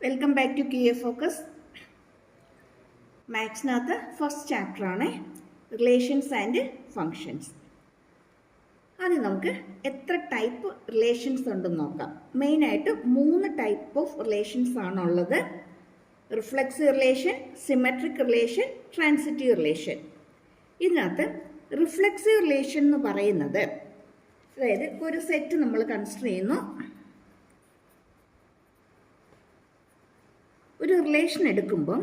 Welcome back to QA focus. മാത്സിനകത്ത് first ചാപ്റ്ററാണ് relations and functions. ആദ്യം നമുക്ക് എത്ര ടൈപ്പ് റിലേഷൻസ് ഉണ്ടെന്ന് നോക്കാം. മെയിനായിട്ട് 3 ടൈപ്പ് ഓഫ് റിലേഷൻസ് ആണുള്ളത്: reflexive relation, symmetric relation, transitive relation. ഇതിനകത്ത് റിഫ്ലെക്സീവ് റിലേഷൻ എന്ന് പറയുന്നത്, അതായത് ഒരു സെറ്റ് നമ്മൾ കൺസിഡർ ചെയ്യുന്നു. ഒരു റിലേഷൻ എടുക്കുമ്പം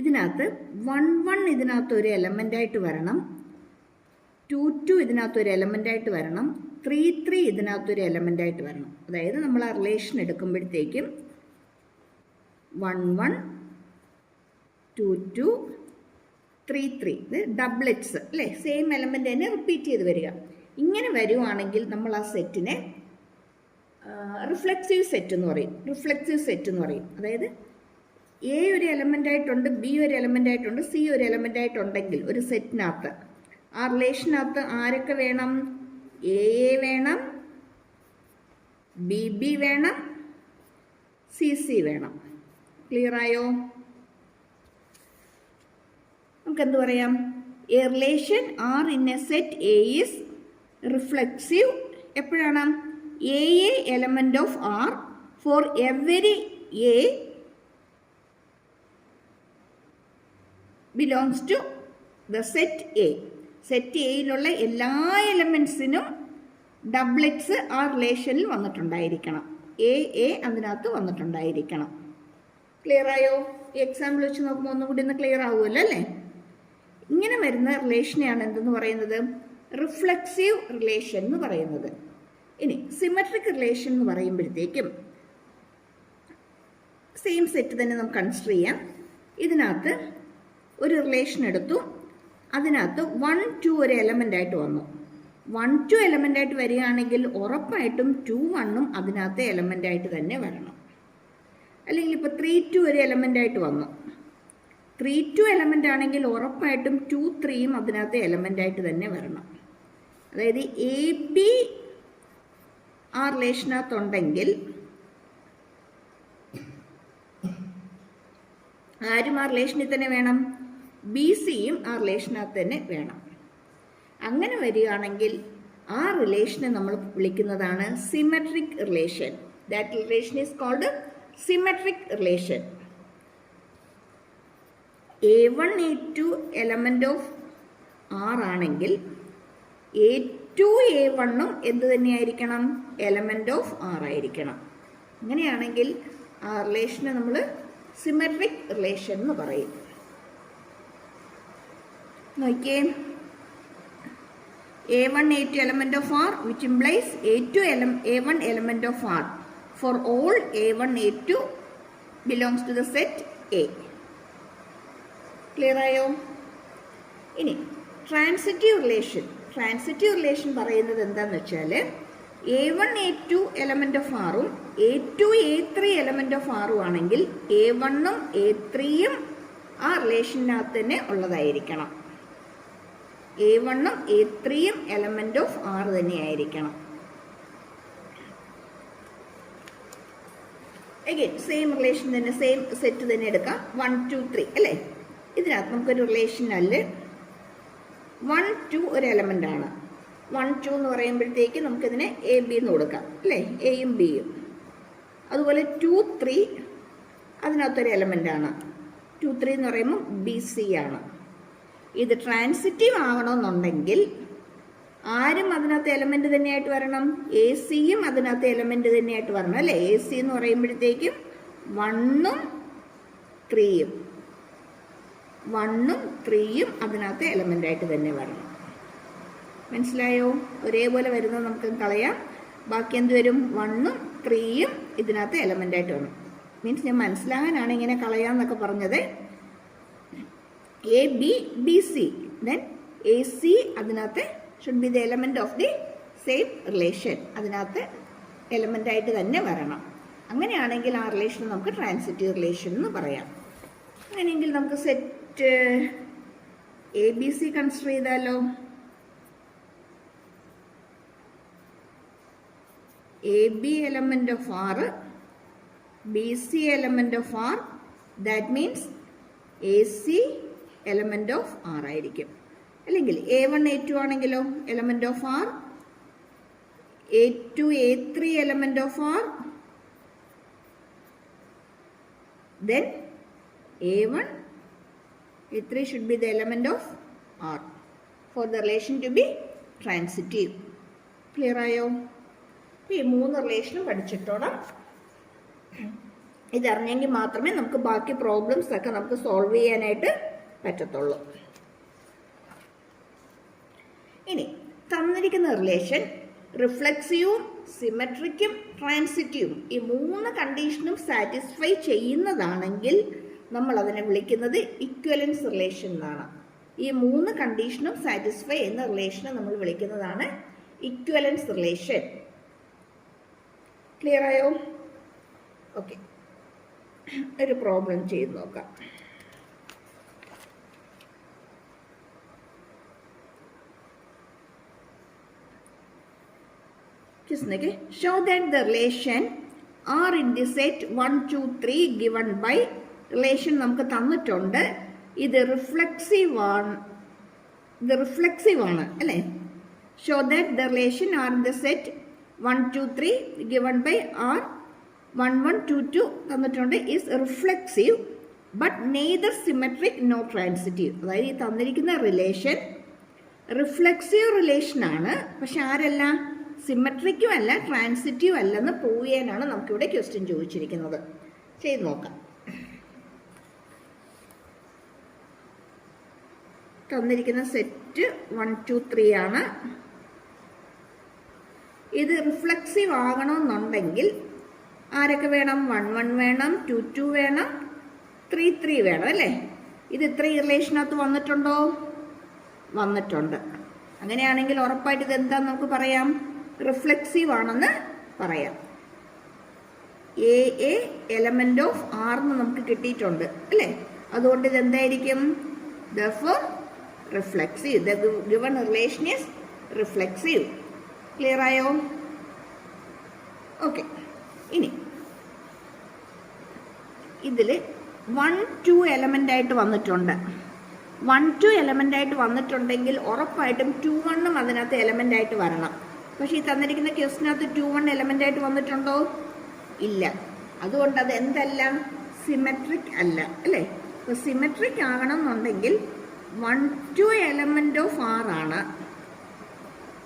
ഇതിനകത്ത് 1 ഇതിനകത്ത് ഒരു എലമെൻ്റായിട്ട് വരണം, 2 ഇതിനകത്തൊരു എലമെൻ്റായിട്ട് വരണം, 3 ഇതിനകത്തൊരു എലമെൻ്റായിട്ട് വരണം. അതായത് നമ്മൾ ആ റിലേഷൻ എടുക്കുമ്പോഴത്തേക്കും 1 2 3 ഇത് ഡബ്ലെറ്റ്സ് അല്ലേ, സെയിം എലമെൻ്റ് തന്നെ റിപ്പീറ്റ് ചെയ്ത് വരിക. ഇങ്ങനെ വരുവാണെങ്കിൽ നമ്മൾ ആ സെറ്റിനെ റിഫ്ലെക്സീവ് സെറ്റ് എന്ന് പറയും. റിഫ്ലെക്സീവ് സെറ്റ് എന്ന് പറയും. അതായത് എ ഒരു എലമെൻ്റ് ആയിട്ടുണ്ട്, ബി ഒരു എലമെൻ്റ് ആയിട്ടുണ്ട്, സി ഒരു എലമെൻ്റ് ആയിട്ടുണ്ടെങ്കിൽ ഒരു സെറ്റിനകത്ത് ആ റിലേഷനകത്ത് ആരൊക്കെ വേണം? എ വേണം, ബി വേണം, സി വേണം. ക്ലിയർ ആയോ? നമുക്കെന്ത് പറയാം? A relation R in a set A is reflexive എപ്പോഴാണ്? A element of R for every A belongs to the set A. Set എയിലുള്ള എല്ലാ എലമെൻസിനും ഡബ്ലെറ്റ്സ് ആ റിലേഷനിൽ വന്നിട്ടുണ്ടായിരിക്കണം. എ അതിനകത്ത് വന്നിട്ടുണ്ടായിരിക്കണം. ക്ലിയർ ആയോ? ഈ എക്സാമ്പിൾ വെച്ച് നോക്കുമ്പോൾ ഒന്നും കൂടി ഒന്ന് ക്ലിയർ ആവുമല്ലോ അല്ലേ? ഇങ്ങനെ വരുന്ന റിലേഷനെയാണ് എന്തെന്ന് പറയുന്നത്? റിഫ്ലെക്സീവ് റിലേഷൻ എന്ന് പറയുന്നത്. ഇനി സിമെട്രിക് റിലേഷൻ എന്ന് പറയുമ്പോഴത്തേക്കും സെയിം സെറ്റ് തന്നെ നമുക്ക് കൺസിഡർ ചെയ്യാം. ഇതിനകത്ത് ഒരു റിലേഷൻ എടുത്തു, അതിനകത്ത് 1 2 ഒരു എലമെൻ്റ് ആയിട്ട് വന്നു. 1 2 എലമെൻ്റ് ആയിട്ട് വരികയാണെങ്കിൽ ഉറപ്പായിട്ടും 2 1 അതിനകത്ത് എലമെൻ്റ് ആയിട്ട് തന്നെ വരണം. അല്ലെങ്കിൽ ഇപ്പോൾ 3 2 ഒരു എലമെൻ്റ് ആയിട്ട് വന്നു. 3 2 എലമെൻ്റ് ആണെങ്കിൽ ഉറപ്പായിട്ടും 2 3 അതിനകത്ത് എലമെൻ്റ് ആയിട്ട് തന്നെ വരണം. അതായത് എ ബി ആ റിലേഷനകത്തുണ്ടെങ്കിൽ ആരും ആ റിലേഷനിൽ തന്നെ വേണം, ബി സിയും ആ റിലേഷനകത്ത് തന്നെ വേണം. അങ്ങനെ വരികയാണെങ്കിൽ ആ റിലേഷനെ നമ്മൾ വിളിക്കുന്നതാണ് symmetric relation. That relation is called symmetric relation. A1 A2 element of R ആണെങ്കിൽ A2 A1 എന്ത് തന്നെയായിരിക്കണം? എലമെന്റ് ഓഫ് ആർ ആയിരിക്കണം. അങ്ങനെയാണെങ്കിൽ ആ റിലേഷനെ നമ്മൾ സിമെട്രിക് റിലേഷൻ എന്ന് പറയും. നോക്കിയേ, A1 A2 element of R, which implies A1 element of R for all A1 A2 belongs to the set A. Clear ആയോ? ഇനി ട്രാൻസിറ്റീവ് റിലേഷൻ. ട്രാൻസിറ്റീവ് റിലേഷൻ പറയുന്നത് എന്താണെന്ന് വെച്ചാൽ A1 A2 എലമെന്റ് ഓഫ് ആറും A2 A3 element of ആറും ആണെങ്കിൽ A1 A3 ആ റിലേഷനകത്ത് തന്നെ ഉള്ളതായിരിക്കണം. A1 A3 element of R തന്നെയായിരിക്കണം. അഗൈൻ സെയിം റിലേഷൻ തന്നെ, സെയിം സെറ്റ് തന്നെ എടുക്കാം. 1 2 3 അല്ലേ? ഇതിനകത്ത് നമുക്കൊരു റിലേഷനല്ല 1 2 ഒരു എലമെന്റ് ആണ്. 1 2 എന്ന് പറയുമ്പോഴത്തേക്ക് നമുക്കിതിനെ എ ബി എന്ന് കൊടുക്കാം അല്ലേ? എയും ബിയും. അതുപോലെ 2 3 അതിനകത്തൊരു എലമെന്റ് ആണ്. 2 3 എന്ന് പറയുമ്പോൾ ബി സി ആണ്. ഇത് ട്രാൻസിറ്റീവ് ആവണമെന്നുണ്ടെങ്കിൽ ആരും അതിനകത്ത് എലമെന്റ് തന്നെയായിട്ട് വരണം, എ സിയും അതിനകത്ത് എലമെന്റ് തന്നെയായിട്ട് വരണം അല്ലേ? എ സി എന്ന് പറയുമ്പോഴത്തേക്കും 1 3 അതിനകത്ത് എലമെന്റ് ആയിട്ട് തന്നെ വരണം. മനസ്സിലായോ? ഒരേപോലെ വരുന്നത് നമുക്ക് കളയാം. ബാക്കി എന്ത് വരും? 1 3 ഇതിനകത്ത് എലമെന്റ് ആയിട്ട് വരണം. മീൻസ് ഞാൻ മനസ്സിലാകാനാണ് ഇങ്ങനെ കളയാന്നൊക്കെ പറഞ്ഞത്. A B B C, then A C അതിനകത്ത് should be the element of the same relation. അതിനകത്ത് എലമെന്റ് ആയിട്ട് തന്നെ വരണം. അങ്ങനെയാണെങ്കിൽ ആ റിലേഷൻ നമുക്ക് ട്രാൻസിറ്റീവ് റിലേഷൻ എന്ന് പറയാം. അങ്ങനെയെങ്കിൽ നമുക്ക് set A B C consider ചെയ്താലോ? AB element of R BC element of R, that means AC element of R ആയിരിക്കും. അല്ലെങ്കിൽ A1 A2 ആണെങ്കിലോ element of R, A2 A3 element of R, then A1 A3 should be the element of R for the relation to be transitive. Clear ആയോ? ഈ 3 റിലേഷനും പഠിച്ചിട്ടോണം. ഇതറിഞ്ഞെങ്കിൽ മാത്രമേ നമുക്ക് ബാക്കി problems ഒക്കെ നമുക്ക് സോൾവ് ചെയ്യാനായിട്ട് പറ്റത്തുള്ളൂ. ഇനി തന്നിരിക്കുന്ന റിലേഷൻ റിഫ്ലെക്സീവും സിമെട്രിക്കും ട്രാൻസിറ്റീവും ഈ 3 കണ്ടീഷനും സാറ്റിസ്ഫൈ ചെയ്യുന്നതാണെങ്കിൽ നമ്മൾ അതിനെ വിളിക്കുന്നത് ഇക്വലൻസ് റിലേഷൻ എന്നാണ്. ഈ 3 കണ്ടീഷനും സാറ്റിസ്ഫൈ ചെയ്യുന്ന റിലേഷനെ നമ്മൾ വിളിക്കുന്നതാണ് ഇക്വലൻസ് റിലേഷൻ. ക്ലിയർ ആയോ? ഓക്കെ, ഒരു പ്രോബ്ലം ചെയ്ത് നോക്കാം. Show that the relation R in the set 1, 2, 3 given by relation നമുക്ക് തന്നിട്ടുണ്ട്. ഇത് റിഫ്ലെക്സീവ് ആണ് അല്ലേ? Show that the relation R in the set 1, 2, 3 given by R 1, 1, 2, 2 തന്നിട്ടുണ്ട് is reflexive but neither symmetric nor transitive. അതായത് ഈ തന്നിരിക്കുന്ന റിലേഷൻ റിഫ്ലെക്സീവ് റിലേഷൻ ആണ്, പക്ഷെ ആരല്ല, സിമെട്രിക്കും അല്ല ട്രാൻസിറ്റീവ് അല്ലെന്ന് പ്രൂവ് ചെയ്യാനാണ് നമുക്കിവിടെ ക്വസ്റ്റ്യൻ ചോദിച്ചിരിക്കുന്നത്. ചെയ്ത് നോക്കാം. തന്നിരിക്കുന്ന സെറ്റ് 1, 2, 3 ആണ്. ഇത് റിഫ്ലെക്സീവ് ആകണമെന്നുണ്ടെങ്കിൽ ആരൊക്കെ വേണം? 1, 1 വേണം, 2, 2 വേണം, 3, 3 വേണം അല്ലേ? ഇത് ഇത്രയും റിലേഷനകത്ത് വന്നിട്ടുണ്ടോ? വന്നിട്ടുണ്ട്. അങ്ങനെയാണെങ്കിൽ ഉറപ്പായിട്ട് ഇത് എന്താന്ന് നമുക്ക് പറയാം, റിഫ്ലെക്സീവ് ആണെന്ന് പറയാം. എ എലമെന്റ് ഓഫ് ആർ എന്ന് നമുക്ക് കിട്ടിയിട്ടുണ്ട് അല്ലേ? അതുകൊണ്ട് ഇത് എന്തായിരിക്കും? therefore reflexive. The given relation is reflexive. Clear ആയോ? ഓക്കെ, ഇനി ഇതിൽ 1, 2 എലമെന്റ് ആയിട്ട് വന്നിട്ടുണ്ട്. 1, 2 എലമെന്റ് ആയിട്ട് വന്നിട്ടുണ്ടെങ്കിൽ ഉറപ്പായിട്ടും 2, 1 അതിനകത്ത് എലമെന്റ് ആയിട്ട് വരണം. പക്ഷെ ഈ തന്നിരിക്കുന്ന ക്വസ്റ്റിനകത്ത് 2, 1 എലമെന്റ് ആയിട്ട് വന്നിട്ടുണ്ടോ? ഇല്ല. അതുകൊണ്ട് അത് എന്തല്ല, സിമെട്രിക് അല്ല അല്ലേ? അപ്പോൾ സിമെട്രിക് ആകണം എന്നുണ്ടെങ്കിൽ 1, 2 എലമെന്റ് ഓഫ് ആർ ആണ്,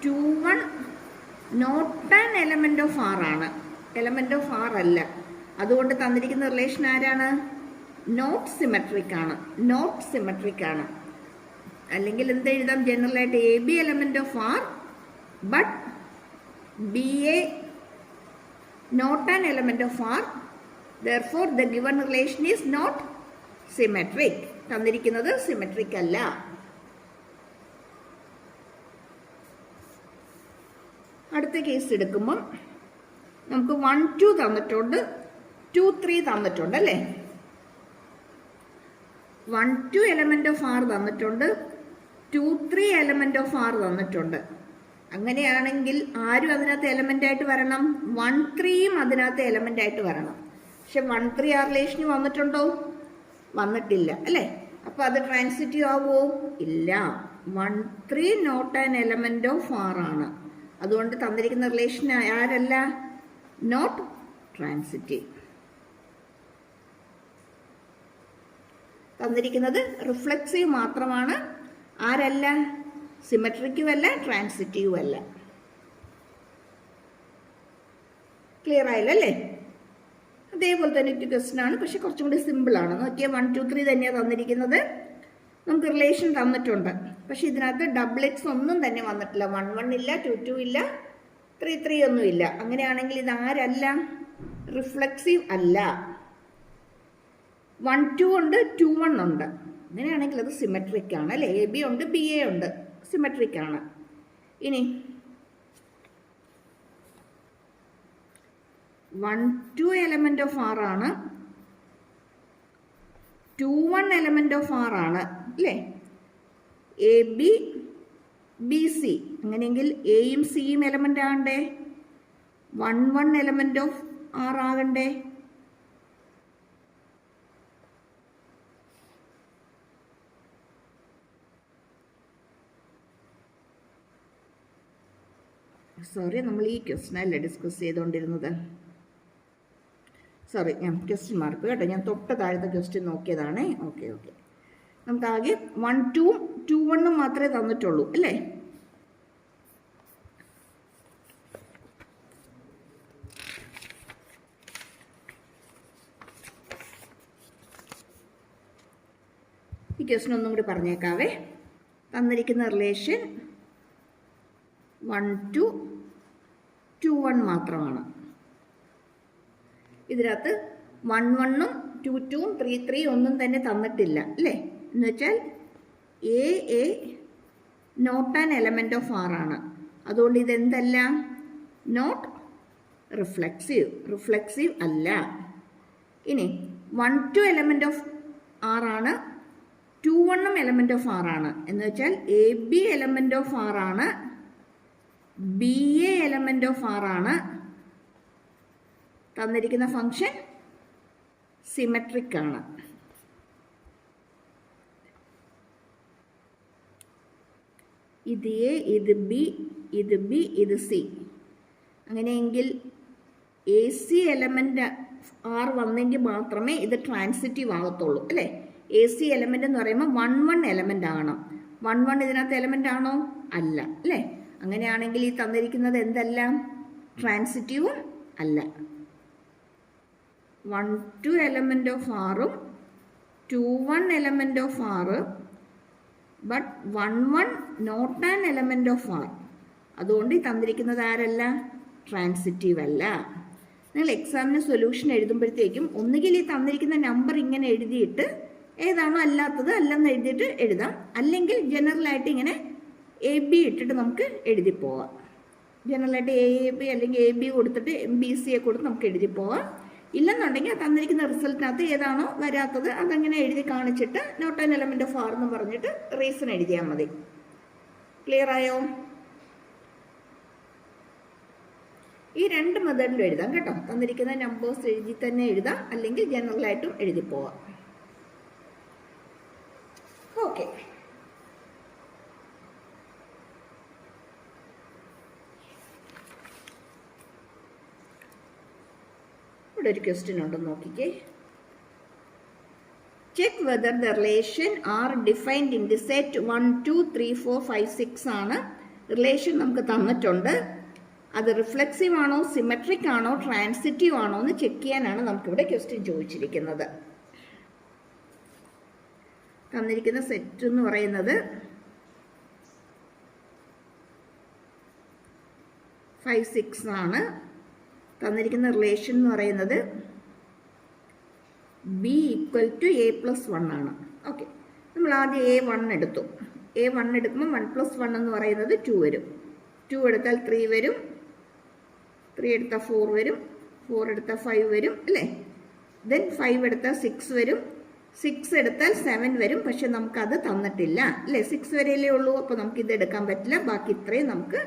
2, 1 not an element of R ആണ്, എലമെന്റ് ഓഫ് ആർ അല്ല. അതുകൊണ്ട് തന്നിരിക്കുന്ന റിലേഷൻ ആരാണ്? നോട്ട് സിമെട്രിക് ആണ്, നോട്ട് സിമെട്രിക് ആണ്. അല്ലെങ്കിൽ എന്ത് എഴുതാം? ജനറൽ ആയിട്ട് a b element of R but b a not an element of R, therefore the given relation is not symmetric. തന്നിരിക്കുന്നത് സിമെട്രിക് അല്ല. അടുത്ത കേസ് എടുക്കുമ്പം നമുക്ക് 1, 2 തന്നിട്ടുണ്ട്, 2, 3 തന്നിട്ടുണ്ട് അല്ലേ? 1, 2 എലമെന്റ് ഓഫ് ആർ തന്നിട്ടുണ്ട്, 2, 3 എലമെന്റ് ഓഫ് ആർ തന്നിട്ടുണ്ട്. അങ്ങനെയാണെങ്കിൽ ആരും അതിനകത്ത് എലമെന്റ് ആയിട്ട് വരണം? 1, 3യും അതിനകത്ത് എലമെന്റ് ആയിട്ട് വരണം. പക്ഷെ 1, 3 ആ റിലേഷന് വന്നിട്ടുണ്ടോ? വന്നിട്ടില്ല അല്ലേ? അപ്പൊ അത് ട്രാൻസിറ്റീവ് ആവുമോ? ഇല്ല. 1, 3 not an element of R ആണ്. അതുകൊണ്ട് തന്നിരിക്കുന്ന റിലേഷൻ ആരല്ല? Not transitive. തന്നിരിക്കുന്നത് റിഫ്ലെക്സീവ് മാത്രമാണ്, ആരല്ല? സിമെട്രിക്കും അല്ല ട്രാൻസിറ്റീവും അല്ല. ക്ലിയർ ആയില്ലല്ലേ? അതേപോലെ തന്നെ ഒരു ക്വസ്റ്റൻ ആണ്, പക്ഷെ കുറച്ചും കൂടി സിമ്പിൾ ആണ്. നോക്കിയാൽ 1, 2, 3 തന്നെയാണ് തന്നിരിക്കുന്നത്. നമുക്ക് റിലേഷൻ തന്നിട്ടുണ്ട്, പക്ഷെ ഇതിനകത്ത് ഡബിൾസ് ഒന്നും തന്നെ വന്നിട്ടില്ല. 1, 1 ഇല്ല, 2, 2 ഇല്ല, 3, 3 ഒന്നും ഇല്ല. അങ്ങനെയാണെങ്കിൽ ഇത് ആരല്ല? റിഫ്ലെക്സീവ് അല്ല. 1, 2 ഉണ്ട്, 2, 1 ഉണ്ട്. അങ്ങനെയാണെങ്കിൽ അത് സിമെട്രിക് ആണ് അല്ലേ? എ ബി ഉണ്ട്, ബി എ ഉണ്ട്, സിമെട്രിക് ആണ്. ഇനി 1, 2 എലമെന്റ് ഓഫ് ആർ ആണ്, 2, 1 എലമെന്റ് ഓഫ് ആർ ആണ് അല്ലേ? A B B C. അങ്ങനെയെങ്കിൽ എയും സിയും എലമെന്റ് ആകണ്ടേ? 1, 1 എലമെന്റ് ഓഫ് ആർ ആകണ്ടേ? സോറി, നമ്മൾ ഈ ക്വസ്റ്റ്യനല്ലേ ഡിസ്കസ് ചെയ്തുകൊണ്ടിരുന്നത്. സോറി, ഞാൻ ക്വസ്റ്റ്യൻ മാർക്ക് കേട്ടോ, ഞാൻ തൊട്ട് താഴത്തെ ക്വസ്റ്റ്യൻ നോക്കിയതാണ്. ഓക്കെ, നമുക്ക് ആകെ 1 2 2 1 മാത്രമേ തന്നിട്ടുള്ളൂ അല്ലേ? ഈ ക്വസ്റ്റ്യൻ ഒന്നും കൂടി പറഞ്ഞേക്കാവേ. തന്നിരിക്കുന്ന റിലേഷൻ 1 2 2 1 മാത്രമാണ്. ഇതിനകത്ത് 1 1 2 2 3 3 ഒന്നും തന്നെ തന്നിട്ടില്ല അല്ലേ? എന്ന് വെച്ചാൽ a not an element of R ആണ്. അതുകൊണ്ട് ഇതെന്തല്ല? നോട്ട് റിഫ്ലെക്സീവ് അല്ല. ഇനി 1 2 എലമെൻറ്റ് ഓഫ് ആർ ആണ്, 2 1 എലമെൻറ്റ് ഓഫ് ആർ ആണ്. എന്ന് വെച്ചാൽ A B element of R ആണ്, B A element of R ആണ്. തന്നിരിക്കുന്ന ഫംഗ്ഷൻ സിമെട്രിക് ആണ്. ഇത് എ, ഇത് ബി, ഇത് ബി, ഇത് സി. അങ്ങനെയെങ്കിൽ എ സി എലമെൻ്റ് ആർ വന്നെങ്കിൽ മാത്രമേ ഇത് ട്രാൻസിറ്റീവ് ആകത്തുള്ളൂ അല്ലേ? എ സി എലമെൻ്റ് എന്ന് പറയുമ്പോൾ 1 1 എലമെൻ്റ് ആകണം. 1 1 ഇതിനകത്ത് എലമെൻ്റ് ആണോ? അല്ല അല്ലേ? അങ്ങനെയാണെങ്കിൽ ഈ തന്നിരിക്കുന്നത് എന്തല്ല? ട്രാൻസിറ്റീവും അല്ല. 1 2 എലമെൻ്റ് ഓഫ് ആറും 2 1 element of R, but 1 1 not an element of R. അതുകൊണ്ട് ഈ തന്നിരിക്കുന്നത് ആരല്ല? ട്രാൻസിറ്റീവ് അല്ല. നിങ്ങൾ എക്സാമിന് സൊല്യൂഷൻ എഴുതുമ്പോഴത്തേക്കും ഒന്നുകിൽ ഈ തന്നിരിക്കുന്ന നമ്പർ ഇങ്ങനെ എഴുതിയിട്ട് ഏതാണോ അല്ലാത്തത് അല്ലെന്ന് എഴുതിയിട്ട് എഴുതാം, അല്ലെങ്കിൽ ജനറലായിട്ട് ഇങ്ങനെ എ ബി ഇട്ടിട്ട് നമുക്ക് എഴുതി പോവാം. ജനറലായിട്ട് എ ബി അല്ലെങ്കിൽ എ ബി കൊടുത്തിട്ട് ബി സിയെ കൊടുത്ത് നമുക്ക് എഴുതി പോവാം. ഇല്ലെന്നുണ്ടെങ്കിൽ തന്നിരിക്കുന്ന റിസൾട്ടിനകത്ത് ഏതാണോ വരാത്തത് അതങ്ങനെ എഴുതി കാണിച്ചിട്ട് not an element of R എന്ന് പറഞ്ഞിട്ട് റീസൺ എഴുതിയാൽ മതി. ക്ലിയർ ആയോ? ഈ 2 മെത്തേഡിലും എഴുതാം കേട്ടോ. തന്നിരിക്കുന്ന നമ്പേഴ്സ് എഴുതി തന്നെ എഴുതാം, അല്ലെങ്കിൽ ജനറലായിട്ടും എഴുതി പോവാം. ഓക്കെ, ഇവിടെ ഒരു ക്വസ്റ്റ്യൻ ഉണ്ടെന്ന് നോക്കിക്കേ. Check whether the relation R defined in the set 1 2 3 4 5 6 ആണ്. റിലേഷൻ നമുക്ക് തന്നിട്ടുണ്ട്. അത് റിഫ്ലെക്സീവ് ആണോ, സിമെട്രിക് ആണോ, ട്രാൻസിറ്റീവ് ആണോ എന്ന് ചെക്ക് ചെയ്യാനാണ് നമുക്കിവിടെ ക്വസ്റ്റ്യൻ ചോദിച്ചിരിക്കുന്നത്. തന്നിരിക്കുന്ന സെറ്റ് എന്ന് പറയുന്നത് 5 6 ആണ്. തന്നിരിക്കുന്ന റിലേഷൻ എന്ന് പറയുന്നത് b equal to a plus 1 ആണ്. ഓക്കെ, നമ്മൾ ആദ്യം A1 എടുത്തു. A1 എടുക്കുമ്പോൾ 1 + 1 എന്ന് പറയുന്നത് 2 വരും. 2 എടുത്താൽ 3 വരും, 3 എടുത്താൽ 4 വരും, 4 എടുത്താൽ 5 വരും അല്ലേ? ദെൻ 5 എടുത്താൽ 6 വരും, 6 എടുത്താൽ 7 വരും. പക്ഷെ നമുക്കത് തന്നിട്ടില്ല അല്ലേ? 6 വരെയല്ലേ ഉള്ളൂ. അപ്പോൾ നമുക്കിത് എടുക്കാൻ പറ്റില്ല. ബാക്കി ഇത്രയും നമുക്ക്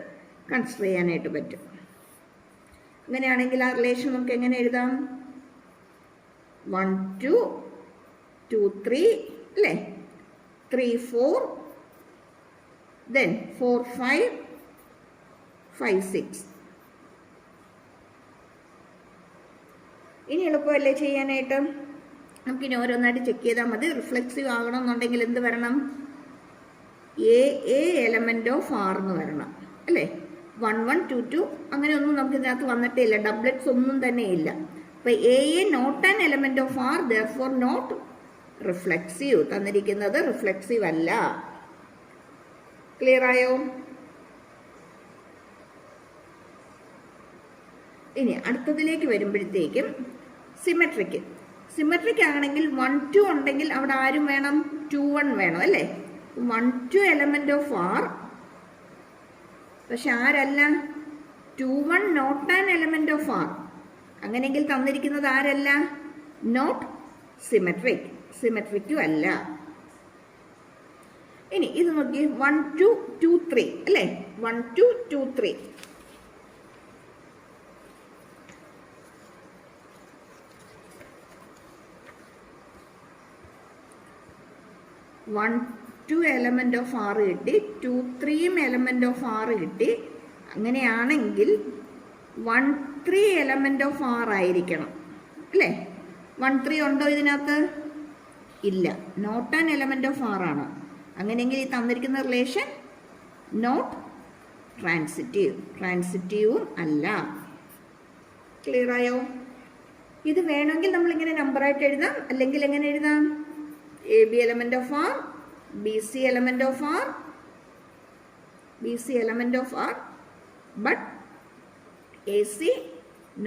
കൺസിഡർ ചെയ്യാനായിട്ട് പറ്റും. അങ്ങനെയാണെങ്കിൽ ആ റിലേഷൻ നമുക്ക് എങ്ങനെ എഴുതാം? 1 2 2 3 അല്ലേ? 3 4 ദെൻ 4 5 5 6. ഇനി എളുപ്പമല്ലേ ചെയ്യാനായിട്ട്? നമുക്കിനി ഓരോന്നായിട്ട് ചെക്ക് ചെയ്താൽ മതി. റിഫ്ലെക്സീവ് ആകണമെന്നുണ്ടെങ്കിൽ എന്ത് വരണം? എ എലമെൻ്റ് ഓഫ് ആർ എന്ന് വരണം അല്ലേ? 1 1 2 2 അങ്ങനെയൊന്നും നമുക്ക് ഇതിനകത്ത് വന്നിട്ടേ ഇല്ല. ഡബ്ലറ്റ്സ് ഒന്നും തന്നെ ഇല്ല. അപ്പോൾ a not an element of R, therefore not reflexive. തന്നിരിക്കുന്നത് റിഫ്ലെക്സീവ് അല്ല. ക്ലിയർ ആയോ? ഇനി അടുത്തതിലേക്ക് വരുമ്പോഴത്തേക്കും സിമെട്രിക് ആണെങ്കിൽ 1 2 ഉണ്ടെങ്കിൽ അവിടെ ആരും വേണം? 2 1 വേണം അല്ലേ? 1 2 എലമെൻ്റ് ഓഫ് ആർ, പക്ഷെ ആരല്ല? 2 1 not an element of R. അങ്ങനെയെങ്കിൽ തന്നിരിക്കുന്നത് ആരല്ല? നോട്ട് സിമെട്രിക്കും അല്ല. ഇനി ഇത് നോക്കി, 1 2 2 3 അല്ലേ? 1 2 2 3. വൺ 2 എലമെൻ്റ് ഓഫ് ആറ് കിട്ടി, 2 3 എലമെൻ്റ് ഓഫ് ആറ് കിട്ടി. അങ്ങനെയാണെങ്കിൽ 1 3 എലമെൻ്റ് ഓഫ് ആർ ആയിരിക്കണം അല്ലേ? 1 3 ഉണ്ടോ ഇതിനകത്ത്? ഇല്ല, not an element of R ആണ്. അങ്ങനെയെങ്കിൽ ഈ തന്നിരിക്കുന്ന റിലേഷൻ നോട്ട് ട്രാൻസിറ്റീവും അല്ല. ക്ലിയർ ആയോ? ഇത് വേണമെങ്കിൽ നമ്മളിങ്ങനെ നമ്പറായിട്ട് എഴുതാം, അല്ലെങ്കിൽ എങ്ങനെ എഴുതാം? A b element of R, b c element of R, but a c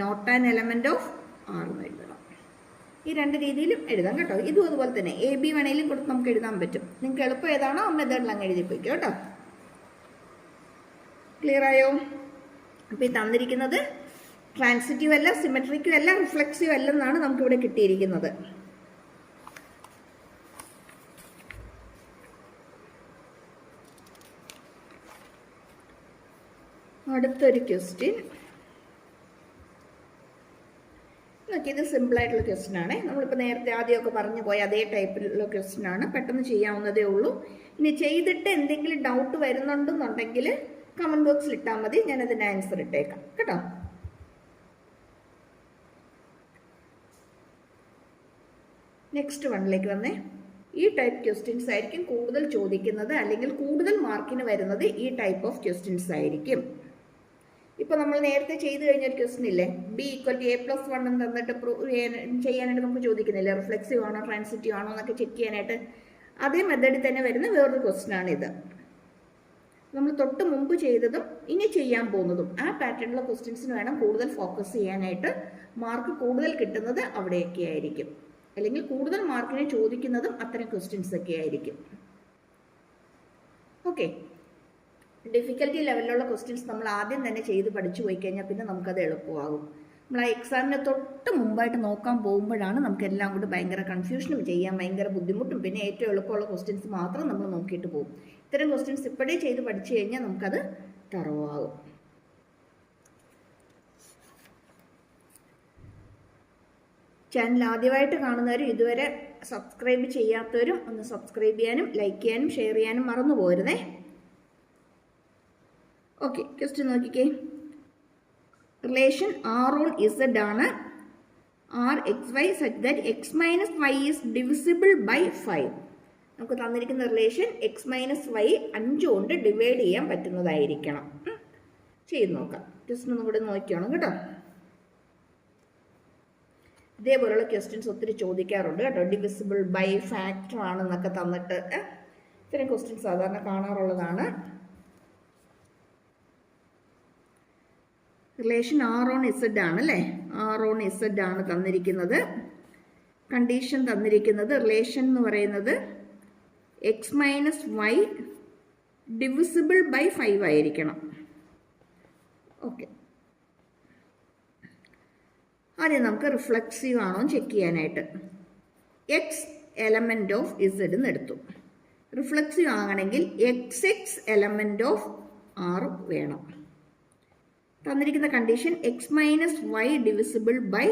not an element of R എന്ന് എഴുതണം. ഈ രണ്ട് രീതിയിലും എഴുതാം കേട്ടോ. ഇതും അതുപോലെ തന്നെ എ ബി വേണേലും കൊടുത്ത് നമുക്ക് എഴുതാൻ പറ്റും. നിങ്ങൾക്ക് എളുപ്പം ഏതാണോ ആ മെത്തേഡിൽ അങ്ങ് എഴുതിപ്പോയിക്കോ കേട്ടോ. ക്ലിയർ ആയോ? അപ്പോൾ ഈ തന്നിരിക്കുന്നത് ട്രാൻസിറ്റീവ് അല്ല, സിമെട്രിക്കും അല്ല, റിഫ്ലെക്സീവ് അല്ലെന്നാണ് നമുക്കിവിടെ കിട്ടിയിരിക്കുന്നത്. അടുത്തൊരു ക്വസ്റ്റ്യൻ നോക്കി. ഇത് സിമ്പിളായിട്ടുള്ള ക്വസ്റ്റ്യൻ ആണ്. നമ്മളിപ്പോൾ നേരത്തെ ആദ്യമൊക്കെ പറഞ്ഞു പോയ അതേ ടൈപ്പിലുള്ള ക്വസ്റ്റ്യൻ ആണ്. പെട്ടെന്ന് ചെയ്യാവുന്നതേ ഉള്ളൂ. ഇനി ചെയ്തിട്ട് എന്തെങ്കിലും ഡൗട്ട് വരുന്നുണ്ടെന്നുണ്ടെങ്കിൽ കമൻറ്റ് ബോക്സിൽ ഇട്ടാൽ മതി, ഞാനതിൻ്റെ ആൻസർ ഇട്ടേക്കാം കേട്ടോ. നെക്സ്റ്റ് വണ്ണിലേക്ക് വന്നേ. ഈ ടൈപ്പ് ക്വസ്റ്റ്യൻസ് ആയിരിക്കും കൂടുതൽ ചോദിക്കുന്നത്, അല്ലെങ്കിൽ കൂടുതൽ മാർക്കിന് വരുന്നത് ഈ ടൈപ്പ് ഓഫ് ക്വസ്റ്റ്യൻസ് ആയിരിക്കും. ഇപ്പോൾ നമ്മൾ നേരത്തെ ചെയ്തു കഴിഞ്ഞൊരു ക്വസ്റ്റ്യൻ ഇല്ലേ, ബി ഈക്വൽ ടു a+1 എന്ന് തന്നിട്ട് ചെയ്യാനായിട്ട് നമുക്ക് ചോദിക്കുന്നില്ലേ, റിഫ്ലെക്സീവ് ആണോ ട്രാൻസിറ്റീവ് ആണോ എന്നൊക്കെ ചെക്ക് ചെയ്യാനായിട്ട്. അതേ മെത്തേഡിൽ തന്നെ വരുന്ന വേറൊരു ക്വസ്റ്റ്യൻ ആണിത്. നമ്മൾ തൊട്ട് മുമ്പ് ചെയ്തതും ഇനി ചെയ്യാൻ പോകുന്നതും ആ പാറ്റേണിലുള്ള ക്വസ്റ്റ്യൻസിന് വേണം കൂടുതൽ ഫോക്കസ് ചെയ്യാനായിട്ട്. മാർക്ക് കൂടുതൽ കിട്ടുന്നത് അവിടെയൊക്കെ ആയിരിക്കും, അല്ലെങ്കിൽ കൂടുതൽ മാർക്കിനെ ചോദിക്കുന്നതും അത്തരം ക്വസ്റ്റ്യൻസ് ഒക്കെ ആയിരിക്കും. ഓക്കെ, ഡിഫിക്കൽറ്റി ലെവലിലുള്ള ക്വസ്റ്റ്യൻസ് നമ്മൾ ആദ്യം തന്നെ ചെയ്ത് പഠിച്ചു പോയി കഴിഞ്ഞാൽ പിന്നെ നമുക്കത് എളുപ്പമാകും. നമ്മൾ ആ എക്സാമിന് തൊട്ട് മുമ്പായിട്ട് നോക്കാൻ പോകുമ്പോഴാണ് നമുക്ക് എല്ലാം കൂടി ഭയങ്കര കൺഫ്യൂഷനും ചെയ്യാൻ ഭയങ്കര ബുദ്ധിമുട്ടും. പിന്നെ ഏറ്റവും എളുപ്പമുള്ള ക്വസ്റ്റ്യൻസ് മാത്രം നമ്മൾ നോക്കിയിട്ട് പോകും. ഇത്തരം ക്വസ്റ്റ്യൻസ് ഇപ്പോഴേ ചെയ്ത് പഠിച്ചു കഴിഞ്ഞാൽ നമുക്കത് തറവാകും. ചാനൽ ആദ്യമായിട്ട് കാണുന്നവരും ഇതുവരെ സബ്സ്ക്രൈബ് ചെയ്യാത്തവരും ഒന്ന് സബ്സ്ക്രൈബ് ചെയ്യാനും ലൈക്ക് ചെയ്യാനും ഷെയർ ചെയ്യാനും മറന്നു പോരുന്നേ. ഓക്കെ, ക്വസ്റ്റ്യൻ നോക്കിക്കേ. റിലേഷൻ ആർ ഓൺ ഇസഡ് ആണ്. R x y such that x minus y is divisible by 5. നമുക്ക് തന്നിരിക്കുന്ന റിലേഷൻ എക്സ് മൈനസ് വൈ 5 കൊണ്ട് ഡിവൈഡ് ചെയ്യാൻ പറ്റുന്നതായിരിക്കണം. ചെയ്ത് നോക്കാം. ക്വസ്റ്റ്യൻ ഒന്നും കൂടെ നോക്കിയാണ് കേട്ടോ. ഇതേപോലുള്ള ക്വസ്റ്റ്യൻസ് ഒത്തിരി ചോദിക്കാറുണ്ട് കേട്ടോ. ഡിവിസിബിൾ ബൈ ഫാക്ടർ ആണെന്നൊക്കെ തന്നിട്ട് ഇത്തരം ക്വസ്റ്റ്യൻസ് സാധാരണ കാണാറുള്ളതാണ്. റിലേഷൻ ആർ ഓൺ ഇസഡ് ആണ് അല്ലേ? ആർ ഓൺ ഇസഡ് ആണ് തന്നിരിക്കുന്നത്. കണ്ടീഷൻ തന്നിരിക്കുന്നത് റിലേഷൻ എന്ന് പറയുന്നത് x minus Y divisible by 5 ആയിരിക്കണം. ഓക്കെ, ആദ്യം നമുക്ക് റിഫ്ലെക്സീവ് ആണോ ചെക്ക് ചെയ്യാനായിട്ട്. എക്സ് എലമെൻ്റ് ഓഫ് ഇസഡ് എന്ന് എടുത്തു. റിഫ്ലെക്സീവ് ആകണമെങ്കിൽ എക്സ് എലമെൻ്റ് ഓഫ് ആർ വേണം. തന്നിരിക്കുന്ന condition X minus Y divisible by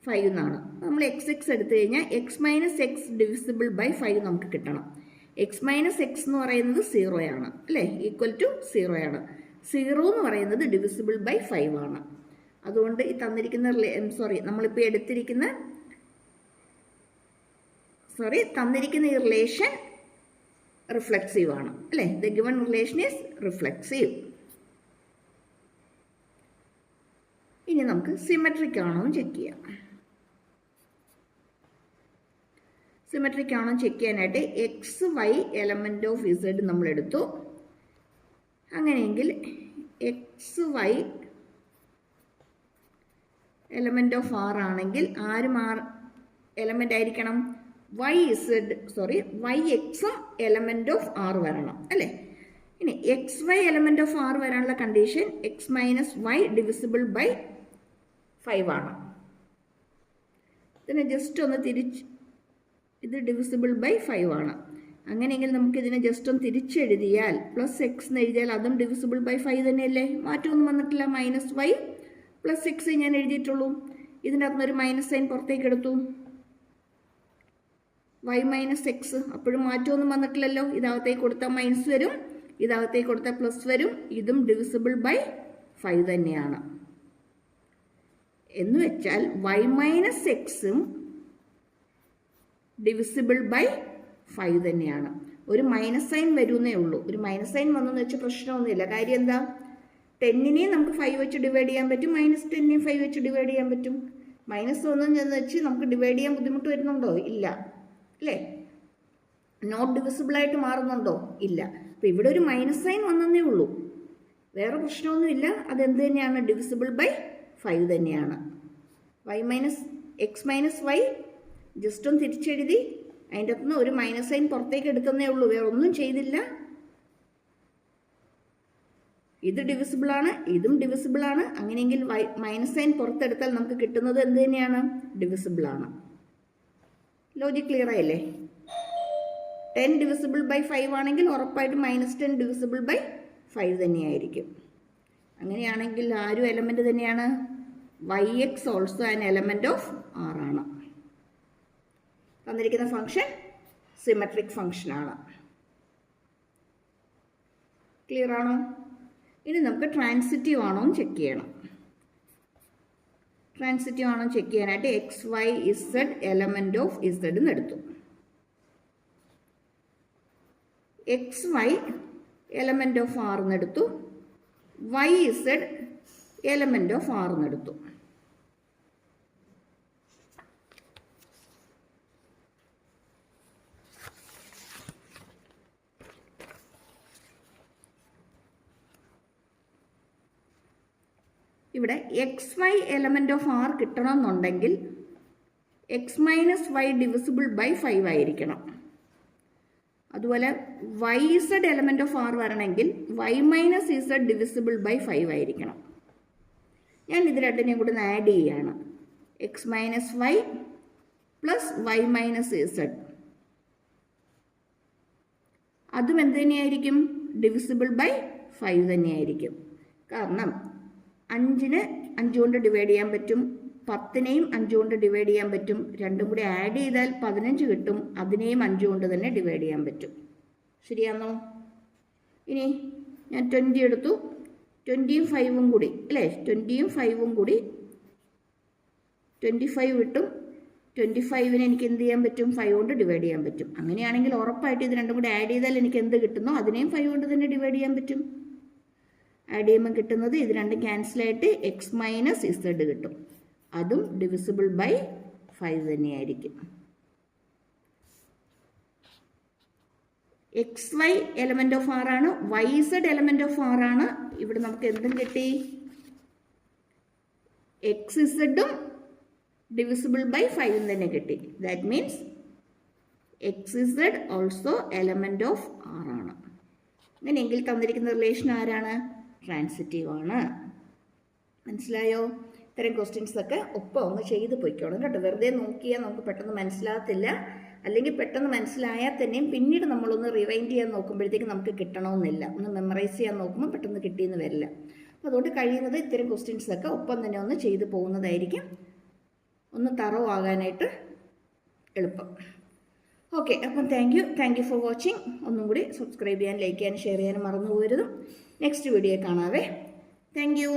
5 എന്നാണ്. നമ്മൾ എക്സ് എടുത്തു കഴിഞ്ഞാൽ x minus x divisible by 5 നമുക്ക് കിട്ടണം. എക്സ് മൈനസ് എക്സ് എന്ന് പറയുന്നത് 0 ആണ് അല്ലേ? ഈക്വൽ ടു 0 ആണ്. 0 എന്ന് പറയുന്നത് ഡിവിസിബിൾ ബൈ 5 ആണ്. അതുകൊണ്ട് ഈ തന്നിരിക്കുന്ന തന്നിരിക്കുന്ന ഈ റിലേഷൻ റിഫ്ലെക്സീവ് ആണ് അല്ലേ? The given relation is reflexive. ഇനി നമുക്ക് സിമെട്രിക് ആണോ എന്ന് ചെക്ക് ചെയ്യാം. സിമെട്രിക് ആണോ ചെക്ക് ചെയ്യാനായിട്ട് X Y element of Z നമ്മൾ എടുത്തു. അങ്ങനെയെങ്കിൽ X Y element of R ആണെങ്കിൽ ആരും ആർ എലമെൻ്റ് ആയിരിക്കണം? വൈ എക്സും എലമെൻ്റ് ഓഫ് ആർ വരണം അല്ലേ? ഇനി X Y element of R വരാനുള്ള condition X minus Y divisible by 5 ആണ്. ഇതിനെ ജസ്റ്റ് ഒന്ന് ഇത് ഡിവിസിബിൾ ബൈ 5 ആണ്. അങ്ങനെയെങ്കിൽ നമുക്ക് ഇതിനെ ജസ്റ്റ് ഒന്ന് തിരിച്ചെഴുതിയാൽ പ്ലസ് എക്സ് എന്ന് എഴുതിയാൽ അതും ഡിവിസിബിൾ ബൈ 5 തന്നെയല്ലേ? മാറ്റമൊന്നും വന്നിട്ടില്ല. മൈനസ് വൈ പ്ലസ് എക്സ് ഞാൻ എഴുതിയിട്ടുള്ളൂ. ഇതിൻ്റെ അകത്തുനിന്ന് ഒരു മൈനസ് സൈൻ പുറത്തേക്ക് എടുത്തു. വൈ മൈനസ് എക്സ്, അപ്പോഴും മാറ്റമൊന്നും വന്നിട്ടില്ലല്ലോ. ഇതകത്തേക്ക് കൊടുത്താൽ മൈനസ് വരും, ഇതകത്തേക്ക് കൊടുത്താൽ പ്ലസ് വരും. ഇതും ഡിവിസിബിൾ ബൈ 5 തന്നെയാണ്. എന്ന് വെച്ചാൽ y മൈനസ് എക്സും ഡിവിസിബിൾ ബൈ 5 തന്നെയാണ്. ഒരു മൈനസ് സൈൻ വരുന്നേ ഉള്ളൂ. ഒരു മൈനസ് സൈൻ വന്നെന്ന് വെച്ചാൽ പ്രശ്നമൊന്നുമില്ല. കാര്യം എന്താ, 10നെയും നമുക്ക് 5 വെച്ച് ഡിവൈഡ് ചെയ്യാൻ പറ്റും, മൈനസ് 10നെയും 5 വെച്ച് ഡിവൈഡ് ചെയ്യാൻ പറ്റും. മൈനസ് 1 എന്ന് വെച്ച് നമുക്ക് ഡിവൈഡ് ചെയ്യാൻ ബുദ്ധിമുട്ട് വരുന്നുണ്ടോ? ഇല്ല അല്ലേ? നോട്ട് ഡിവിസിബിൾ ആയിട്ട് മാറുന്നുണ്ടോ? ഇല്ല. അപ്പോൾ ഇവിടെ ഒരു മൈനസ് സൈൻ വന്നേ ഉള്ളൂ, വേറെ പ്രശ്നമൊന്നുമില്ല. അതെന്ത് തന്നെയാണ്? ഡിവിസിബിൾ ബൈ 5 തന്നെയാണ്. എക്സ് മൈനസ് വൈ ജസ്റ്റ് ഒന്ന് തിരിച്ചെഴുതി അതിൻ്റെ അകത്തുനിന്ന് ഒരു മൈനസ് സൈൻ പുറത്തേക്ക് എടുക്കുന്നേ ഉള്ളൂ, വേറെ ഒന്നും ചെയ്തില്ല. ഇത് ഡിവിസിബിളാണ്, ഇതും ഡിവിസിബിളാണ്. അങ്ങനെയെങ്കിൽ മൈനസ് സൈൻ പുറത്തെടുത്താൽ നമുക്ക് കിട്ടുന്നത് എന്ത് തന്നെയാണ്? ഡിവിസിബിളാണ്. ലോജിക് ക്ലിയർ ആയില്ലേ? 10 ഡിവിസിബിൾ ബൈ 5 ആണെങ്കിൽ ഉറപ്പായിട്ടും മൈനസ് 10 ഡിവിസിബിൾ ബൈ 5 തന്നെയായിരിക്കും. അങ്ങനെയാണെങ്കിൽ ആരും എലമെൻ്റ് തന്നെയാണ്. yx also an element of R ആണ്. തന്നിരിക്കുന്ന ഫംഗ്ഷൻ സിമെട്രിക് ഫംഗ്ഷനാണ്. ക്ലിയർ ആണോ? ഇനി നമുക്ക് ട്രാൻസിറ്റീവ് ആണോ എന്ന് ചെക്ക് ചെയ്യണം. ട്രാൻസിറ്റീവ് ആണോ ചെക്ക് ചെയ്യാനായിട്ട് X Y Z element of Z എന്ന് എടുത്തു. X Y element of R എന്നെടുത്തു, Y Z element of R എന്നെടുത്തു. ഇവിടെ X Y element of R കിട്ടണമെന്നുണ്ടെങ്കിൽ X minus Y divisible by 5 ആയിരിക്കണം. അതുപോലെ Y Z element of R വരണമെങ്കിൽ Y minus Z divisible by 5 ആയിരിക്കണം. ഞാൻ ഇത് രണ്ടിനെയും കൂടി ആഡ് ചെയ്യുകയാണ്. X minus Y plus Y minus Z, അതും എന്ത് തന്നെയായിരിക്കും? ഡിവിസിബിൾ ബൈ 5 തന്നെയായിരിക്കും. കാരണം 5നെ 5 കൊണ്ട് ഡിവൈഡ് ചെയ്യാൻ പറ്റും, 10നെയും 5 കൊണ്ട് ഡിവൈഡ് ചെയ്യാൻ പറ്റും. രണ്ടും കൂടി ആഡ് ചെയ്താൽ 15 കിട്ടും, അതിനെയും 5 കൊണ്ട് തന്നെ ഡിവൈഡ് ചെയ്യാൻ പറ്റും. ശരിയാണോ? ഇനി ഞാൻ 20 എടുത്തു, 20യും 5ഉം കൂടി അല്ലേ, 20യും 5ഉം കൂടി 25 കിട്ടും. 25നെ എനിക്ക് എന്ത് ചെയ്യാൻ പറ്റും? 5 കൊണ്ട് ഡിവൈഡ് ചെയ്യാൻ പറ്റും. അങ്ങനെയാണെങ്കിൽ ഉറപ്പായിട്ട് ഇത് രണ്ടും കൂടി ആഡ് ചെയ്താൽ എനിക്ക് എന്ത് കിട്ടുന്നോ അതിനെയും 5 കൊണ്ട് തന്നെ ഡിവൈഡ് ചെയ്യാൻ പറ്റും. ആഡ് ചെയ്യുമ്പോൾ കിട്ടുന്നത് ഇത് രണ്ടും ക്യാൻസലായിട്ട് എക്സ് മൈനസ് ഇസഡ് കിട്ടും. അതും ഡിവിസിബിൾ ബൈ 5 തന്നെയായിരിക്കും. X Y element of R ആണ്, Y Z element of R ആണ്. ഇവിടെ നമുക്ക് എന്തും കിട്ടി? എക്സ് ഇസഡും ഡിവിസിബിൾ ബൈ 5 തന്നെ കിട്ടി. That means x z also element of R ആണ്. അങ്ങനെയെങ്കിൽ തന്നിരിക്കുന്ന റിലേഷൻ ആരാണ്? ട്രാൻസിറ്റീവ് ആണ്. മനസ്സിലായോ? ഇത്തരം ക്വസ്റ്റ്യൻസൊക്കെ ഒപ്പം ഒന്ന് ചെയ്ത് പോയിക്കോണം കേട്ടോ. വെറുതെ നോക്കിയാൽ നമുക്ക് പെട്ടെന്ന് മനസ്സിലാകത്തില്ല. അല്ലെങ്കിൽ പെട്ടെന്ന് മനസ്സിലായാൽ തന്നെയും പിന്നീട് നമ്മളൊന്ന് റിവൈൻഡ് ചെയ്യാൻ നോക്കുമ്പോഴത്തേക്ക് നമുക്ക് കിട്ടണമെന്നില്ല. ഒന്ന് മെമ്മറൈസ് ചെയ്യാൻ നോക്കുമ്പോൾ പെട്ടെന്ന് കിട്ടിയെന്ന് വരില്ല. അപ്പോൾ അതുകൊണ്ട് കഴിയുന്നത് ഇത്തരം ക്വസ്റ്റ്യൻസൊക്കെ ഒപ്പം തന്നെ ഒന്ന് ചെയ്ത് പോകുന്നതായിരിക്കും ഒന്ന് തറവ് ആകാനായിട്ട് എളുപ്പം. ഓക്കെ, അപ്പം താങ്ക് യു ഫോർ വാച്ചിങ്. ഒന്നും കൂടി സബ്സ്ക്രൈബ് ചെയ്യാൻ, ലൈക്ക് ചെയ്യാൻ, ഷെയർ ചെയ്യാൻ മറന്നു പോകരുത്. നെക്സ്റ്റ് വീഡിയോ കാണാവേ. Thank U.